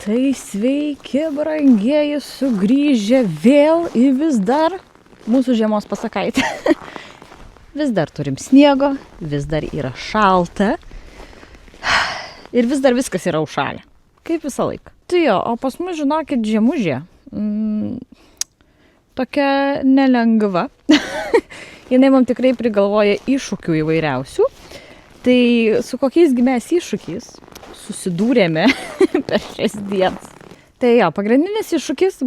Tai sveiki, brangieji, sugrįžę vėl į vis dar mūsų žiemos pasakaitę. Vis dar turim sniego, vis dar yra šalta ir vis dar viskas yra užšalę. Kaip visą laiką. Tai jo, o pas mus, žinokit, žiemužė. Tokia nelengva. Jinai mums tikrai prigalvoja iššūkių įvairiausių. Tai su kokiais mes iššūkiais susidūrėme per šias dienas. Tai jo, pagrindinis iššūkis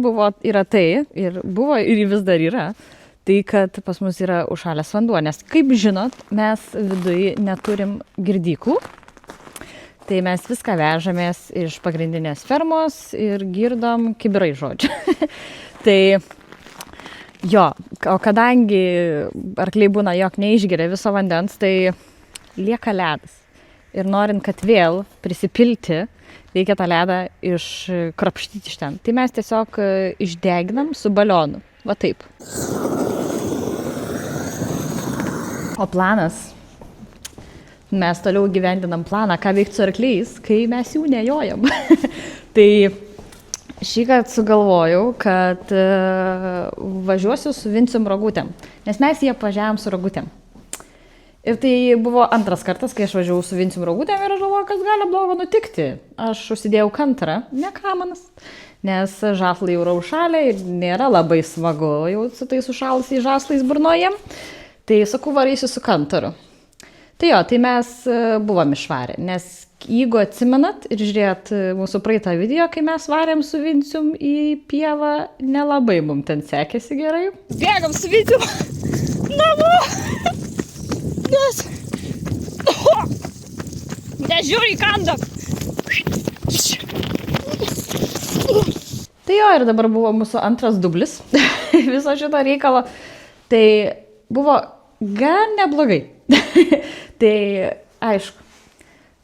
yra tai, ir buvo ir vis dar yra, tai kad pas mus yra užšalęs vanduo, nes kaip žinot, mes viduje neturim girdyklų, tai mes viską vežamės iš pagrindinės fermos ir girdom kibirai, žodžiu. Tai jo, o kadangi arkliai būna, jog neišgeria viso vandens, tai lieka ledas. Ir norint, kad vėl prisipilti, reikia tą ledą iškrapštyti iš ten. Tai mes tiesiog išdeginam su balionu. Va taip. O planas. Mes toliau gyvendinam planą, ką veikti su arkliais, kai mes jų nejojam. Tai šįkart sugalvojau, kad važiuosiu su Vincium rogutėm. Nes mes jie važiavam su rogutėm. Ir tai buvo antras kartas, kai aš važiavau su Vincium rogutėm ir aš galvoju, kas gali blogo nutikti. Aš užsidėjau kantrą, ne kamanas, nes žąslai jau yra užšalę ir nėra labai smagu jau su tais užšalusiais žąslais burnoje. Tai sakau, varysiu su kantaru. Tai jo, tai mes buvom išvarę, nes jeigu atsimenat ir žiūrėt mūsų praeitą video, kai mes varėm su Vincium į pievą, nelabai mums ten sekėsi gerai. Bėgam su Vincium namo! Nežiūri kanda. Tai jo, ir dabar buvo mūsų antras dublis viso šito reikalo. Tai buvo gan neblogai. Tai aišku,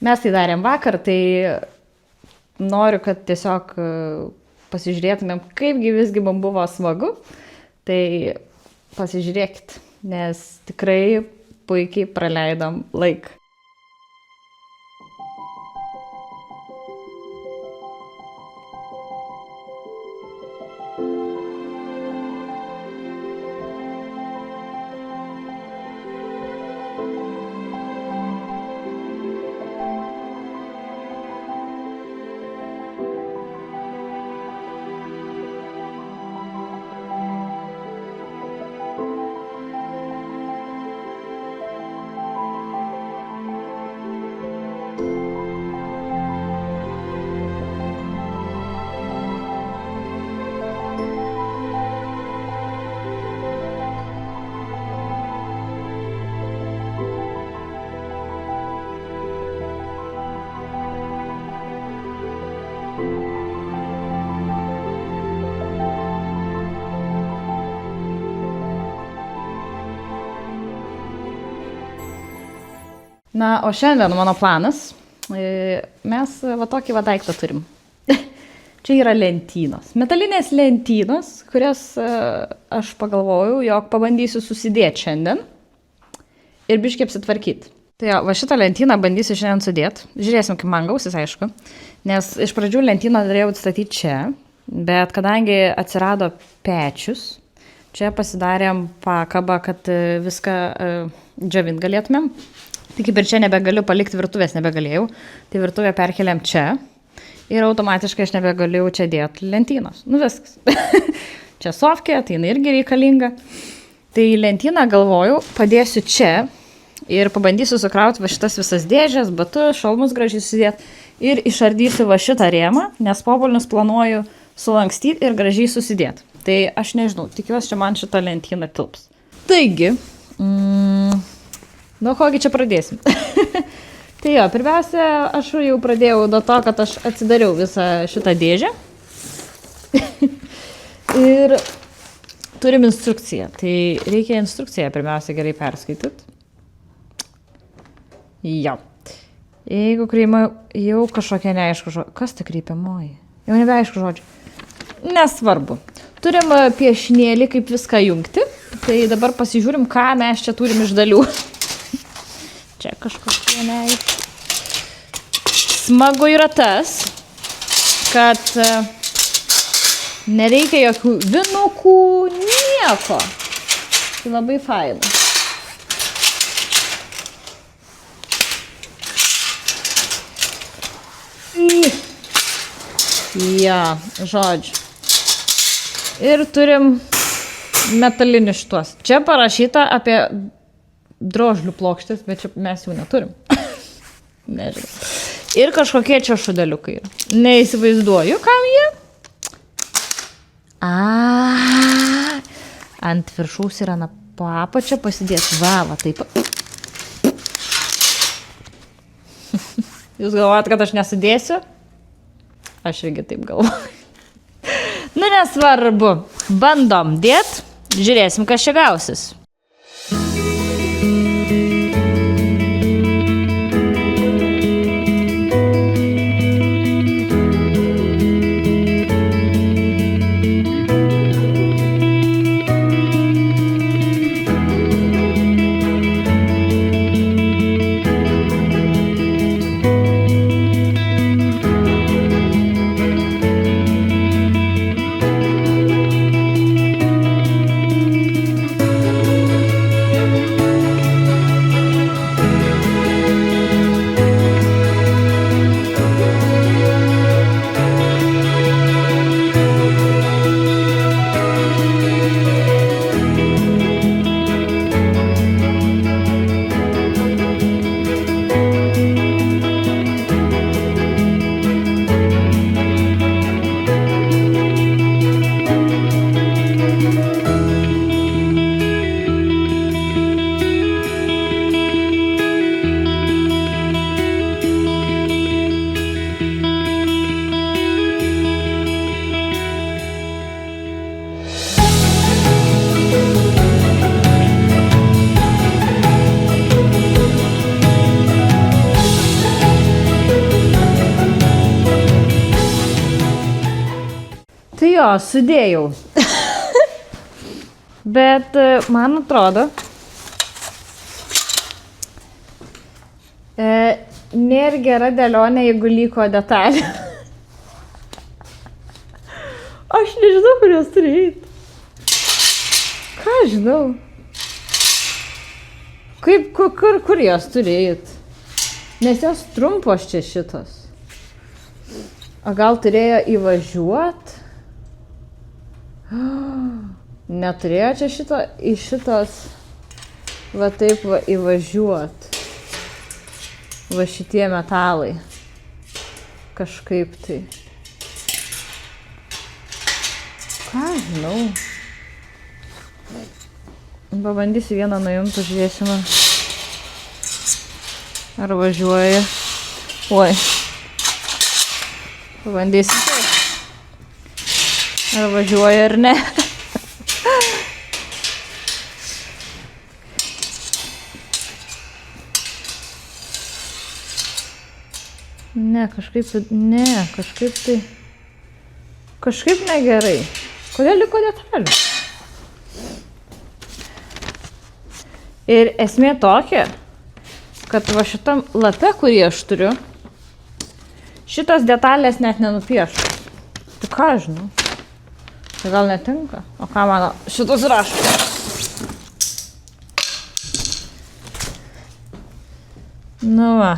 mes tai darėm vakar, tai noriu, kad tiesiog pasižiūrėtumėm, kaipgi visgi mums buvo smagu. Tai pasižiūrėkit, nes tikrai puikiai praleidom laiką. Na, o šiandien mano planas, mes va tokį va daiktą turim. Čia yra lentynos. Metalinės lentynos, kurias aš pagalvojau, jog pabandysiu susidėti šiandien ir biškį apsitvarkyti. Tai jo, va šitą lentyną bandysiu šiandien sudėti. Žiūrėsim, kaip man gausis, aišku. Nes iš pradžių lentyną norėjau atstatyti čia, bet kadangi atsirado pečius, čia pasidarėm pakabą, kad viską džiovint galėtumėm. Tai kaip ir čia nebegaliu palikti virtuvės, nebegalėjau. Tai virtuvę perkeliam čia ir automatiškai aš nebegalėjau čia dėti lentynos. Nu viskas. Čia sofkė, tai jinai irgi reikalinga. Tai lentyną galvojau, padėsiu čia ir pabandysiu sukrauti va šitas visas dėžės, batus, šalmus gražiai susidėti ir išardysiu va šitą rėmą, nes popolinius planuoju sulankstyti ir gražiai susidėti. Tai aš nežinau, tikiuosi, čia man šitą lentyną tilps. Taigi, nuo kogi čia pradėsim? Tai jo, pirmiausia, aš jau pradėjau nuo to, kad aš atsidariau visą šitą dėžę. Ir turim instrukciją. Tai reikia instrukciją pirmiausia gerai perskaityti. Jo. Jeigu kreima jau kažkokia neaišku žodžiu. Kas ta kreipiamoji? Jau nebeaišku žodžiu. Nesvarbu. Turim piešinėlį, kaip viską jungti. Tai dabar pasižiūrim, ką mes čia turim iš dalių. Čia kažkokie neaišku. Smagu yra tas, kad nereikia jokių vinukų, nieko. Tai labai faina. Ja, žodžiu. Ir turim metalinius šitos. Čia parašyta apie drožlių plokštės, bet čia mes jų neturim. Nežinau. Ir kažkokie čia šudeliukai. Neįsivaizduoju, kam jie. Ant viršaus yra po apačią pasidės. Va, taip. Jūs galvojat, kad aš nesudėsiu? Aš irgi taip galvoju. Nu, nesvarbu. Bandom dėt. Žiūrėsim, kas čia gausis. Tai jo, sudėjau. Bet man atrodo, nėra gera dėlionė, jeigu liko detalė. Aš nežinau, kur jos turi eiti. Ką žinau? Kur jos turi eiti? Nes jos trumpos čia šitos. O gal turėjo įvažiuot? Neturėjo čia šitos va taip va įvažiuot. Va šitie metalai. Kažkaip tai. Ką žinau. Pabandysiu vieną nuimti, žiūrėsime. Ar važiuoja. Oi. Pabandysiu. Ar važiuoja ar ne. Kažkaip negerai. Kodėl liko detalių? Ir esmė tokia, kad va šitam lape, kurį aš turiu, šitos detalės net nenupiešu. Tai ką žinau? Tai gal netinka? O ką mano šitus raštas? Nu va.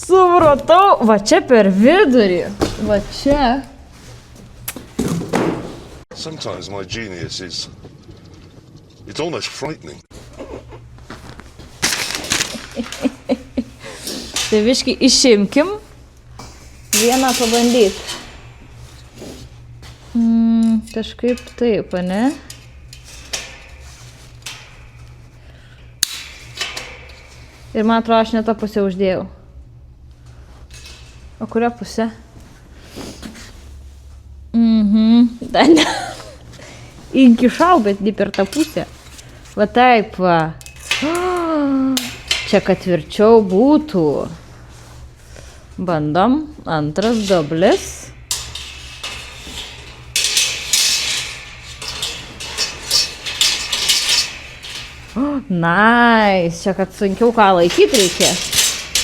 Supratau, va čia per vidurį. Va čia. Sometimes my genius is... It's almost frightening. Tai viškai išimkim. Vieną pabandyt. Kažkaip taip, ne? Ir man atrodo, aš ne tą pusę uždėjau. O kurio pusę? Da ne. Įkišau, bet ne per tą pusę. Va taip va. Čia kad tvirčiau būtų. Bandom. Antras doblis. Nice. Čia kad sunkiau ką laikyti reikia.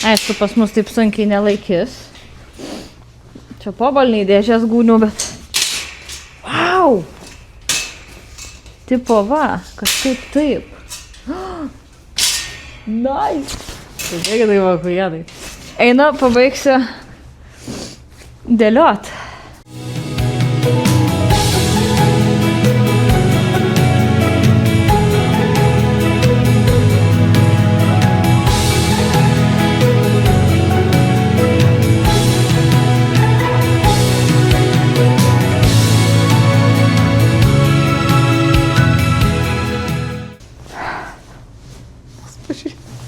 Aišku, pas mus taip sunkiai nelaikys. Čia pobalniai dėžės gūnių, bet... Wow! Tipo va, kažkaip taip. Nice! Žiūrėkit, tai va, kujedai. Einu, pabaigsiu dėliot.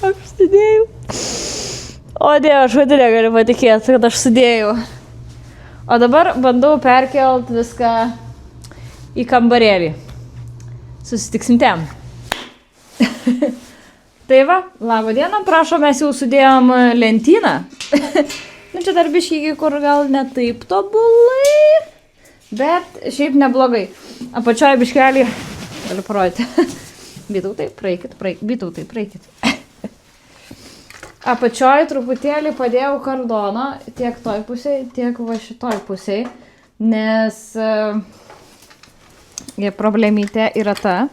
Aš sudėjau. O Dieve, aš pati negaliu patikėti, kad aš sudėjau. O dabar bandau perkelt viską į kambarėlį. Susitiksim ten. Tai va, laba diena, prašom, mes jau sudėjom lentyną. Nu, čia dar biškiai, kur gal ne taip tobulai, bet šiaip neblogai. Apačioje biškelį, galiu parodyti. Vytautai, praeikit. Apačioj truputėlį padėjau kardoną tiek toj pusėj, tiek va šitoj pusėj, nes problemytė yra ta,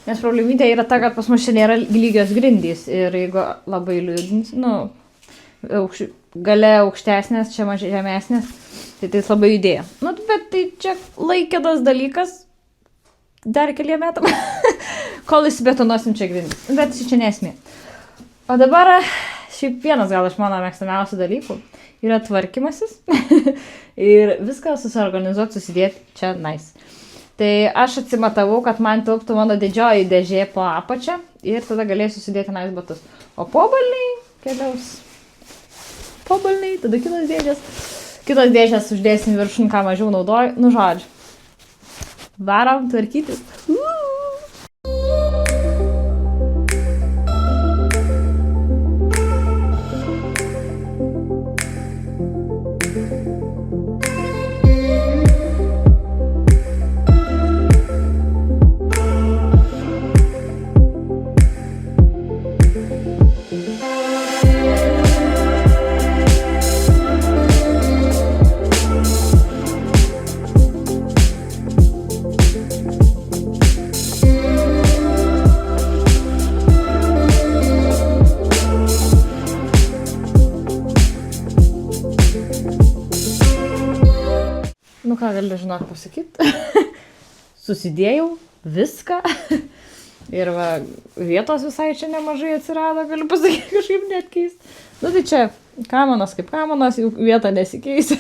kad pas mus čia nėra lygios grindys ir jeigu labai liūdins, gale aukštesnės, čia mažai žemesnės, tai labai judėjo. Nu, bet tai čia laikinas dalykas, dar keliem metam, kol įsibetonuosim čia grindys, bet čia nesmė. O dabar, šiaip vienas gal iš mano mėgstamiausių dalykų yra tvarkymasis ir viską susiorganizuoti, susidėti čia nice. Tai aš atsimatavau, kad man tilptų mano didžioji dėžė po apačią ir tada galėsiu sudėti nice batus. O pobalniai keliaus. Pobalniai, tada kitos dėžės. Kitos dėžės uždėsim viršun, ką mažiau naudoju. Nu, žodžiu. Varom tvarkytis. Nu ką galiu žinok pasakyti, susidėjau viską ir va, vietos visai čia nemažai atsirado, galiu pasakyti, kažkaip net keist. Nu tai čia kamanos kaip kamanos, jau vieta nesikeis,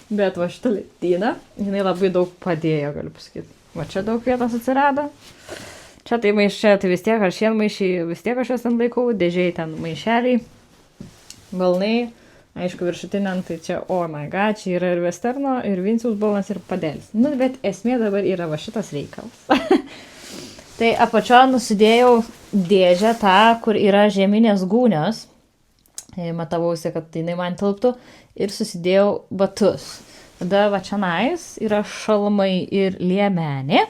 bet va šitą lentyną, jinai labai daug padėjo, galiu pasakyti. Va čia daug vietos atsirado, čia tai maišė, tai vis tiek aš šiandien vis tiek aš jas ten laikau, dėžiai ten maišeliai, balnai. Aišku, viršutiniam, tai čia, oh my god, čia yra ir Westerno, ir Vinciaus balnas, ir padelis. Nu, bet esmė dabar yra va šitas reikalas. Tai apačio nusidėjau dėžę tą, kur yra žeminės gūnios. Matavausi, kad jinai man tilptų. Ir susidėjau batus. Tada va čionais yra šalmai ir liemenė.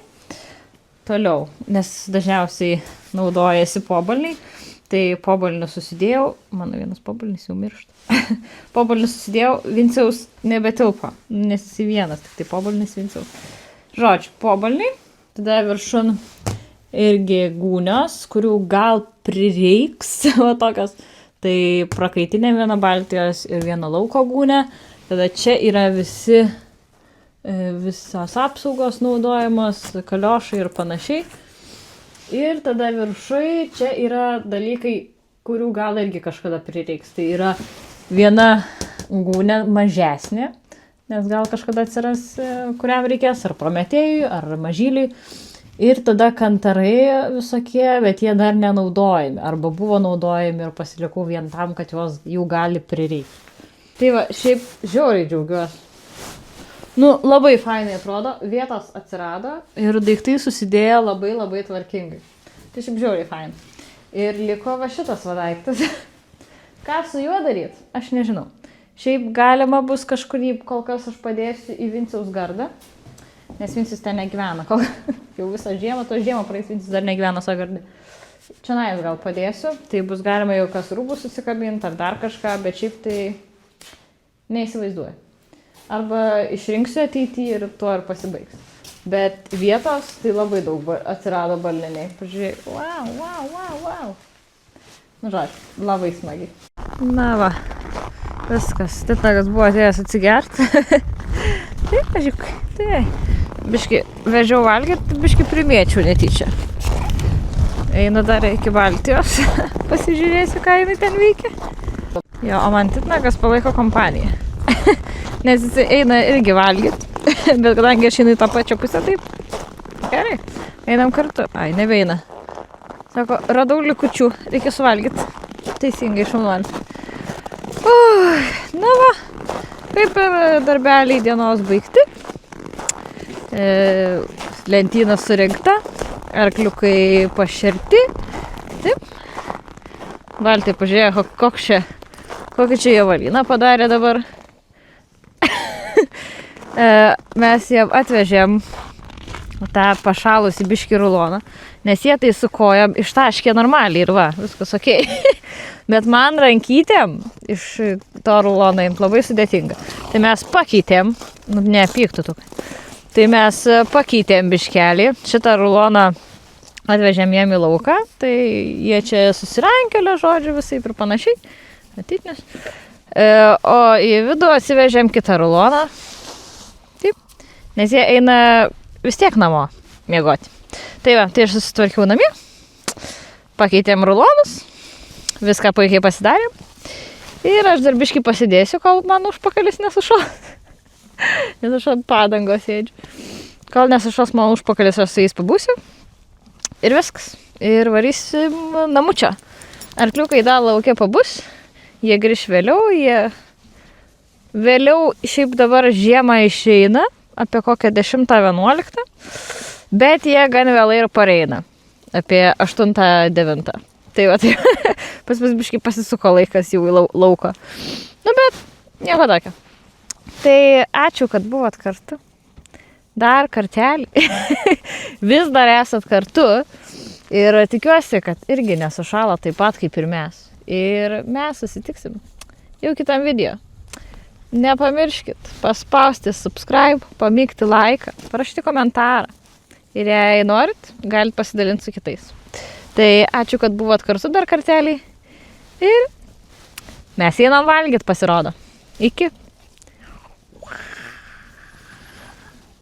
Toliau, nes dažniausiai naudojasi pobalniai. Tai pobalnius susidėjau, mano vienas pobalnis jau miršta. Pobalnius susidėjau, Vinciaus nebetilpo, nes jis vienas, tik tai pobalnis Vinciaus. Žodžiu, pobalniai, tada viršun irgi gūnios, kurių gal prireiks, va tokios, tai prakaitinė viena Baltijos ir viena lauko gūnė, tada čia yra visos apsaugos naudojamos, kaliošai ir panašiai. Ir tada viršui čia yra dalykai, kurių gal irgi kažkada prireiks. Tai yra viena gūnė mažesnė, nes gal kažkada atsiras, kuriam reikės, ar Prometėjui, ar Mažyliui. Ir tada kantarai visokie, bet jie dar nenaudojami, arba buvo naudojami ir pasilikau vien tam, kad jų gali prireikti. Tai va, šiaip žiauriai džiaugiuosi. Nu, labai fainai atrodo, vietos atsirado ir daiktai susidėjo labai labai tvarkingai. Tai šiaip žiauriai fainai. Ir liko va šitas va daiktas. Ką su juo daryti? Aš nežinau. Šiaip galima bus kažkurį, kol kas aš padėsiu į Vinciaus gardą, nes Vincius ten negyvena. Jau visą žiemą, to žiemą praeis Vincius dar negyvena savo gardą. Čia nais gal padėsiu, tai bus galima jau kas rūbus susikabinti ar dar kažką, bet šiaip tai Neįsivaizduoju. Arba išrinksiu ateityje ir tuo ir pasibaigs. Bet vietos tai labai daug atsirado balneniai. Pažiūrėjau, wow. Nu, žodžiu, labai smagiai. Na va, viskas. Titnagas buvo atėjęs atsigerti. Taip, pažiūrėk, tai. Biški vežiau valgyti, biški primėčiau netyčia. Einu dar iki Baltijos. Pasižiūrėsiu, ką jinai ten veikia. Jo, o man Titnagas palaiko kompaniją. Nes jis eina irgi valgyti. Bet kadangi aš einu į tą pačią pusę, taip. Gerai, einam kartu. Ai, nebeina. Sako, radau likučių, reikia suvalgyti. Teisingai, šaunuolis. Na va, kaip ir darbeliai dienos baigti. Lentyna surinkta, arkliukai pašerti. Taip. Baltai pažiūrėjo, kokį čia javalyną padarė dabar. Mes jam atvežėm tą pašalusį biškį ruloną, nes jie tai su kojom ištaškė normaliai ir va, viskas okei. Bet man rankytėm iš to rulono imt labai sudėtinga. Tai mes pakeitėm, nepyktų tuk. Tai mes pakeitėm biškelį, šitą ruloną atvežėm jiem į lauką, tai jie čia susirankėlė žodžiu visai ir panašiai. Matytnės. O į vidų atsivežėm kitą ruloną. Taip, nes jie eina vis tiek namo miegoti. Tai va, tai aš susitvarkiau namie, pakeitėm rulonus, viską puikiai pasidarėm. Ir aš dar biškį pasidėsiu, kol man užpakalis nesušos. Nes aš ant padangos sėdžiu. Kol nesušos man užpakalis, aš su jais pabūsiu. Ir viskas. Ir varysim namučio. Arkliukai dar laukia pabus. Jie grįš vėliau. Jie vėliau šiaip dabar žiemą išeina. Apie kokią 10-11. Bet jie gan vėlai ir pareina. Apie 8-9. Tai va, tai pas biškai pasisuko laikas jau į lauką. Nu, bet nieko tokio. Tai ačiū, kad buvot kartu. Dar kartelį. Vis dar esat kartu. Ir tikiuosi, kad irgi nesušalo taip pat kaip ir mes. Ir mes susitiksim jau kitam video. Nepamirškit paspausti subscribe, pamygti laiką, parašyti komentarą. Ir jei norit, galit pasidalinti su kitais. Tai ačiū, kad buvot kartu dar kartelį. Ir mes einam valgyt, pasirodo. Iki.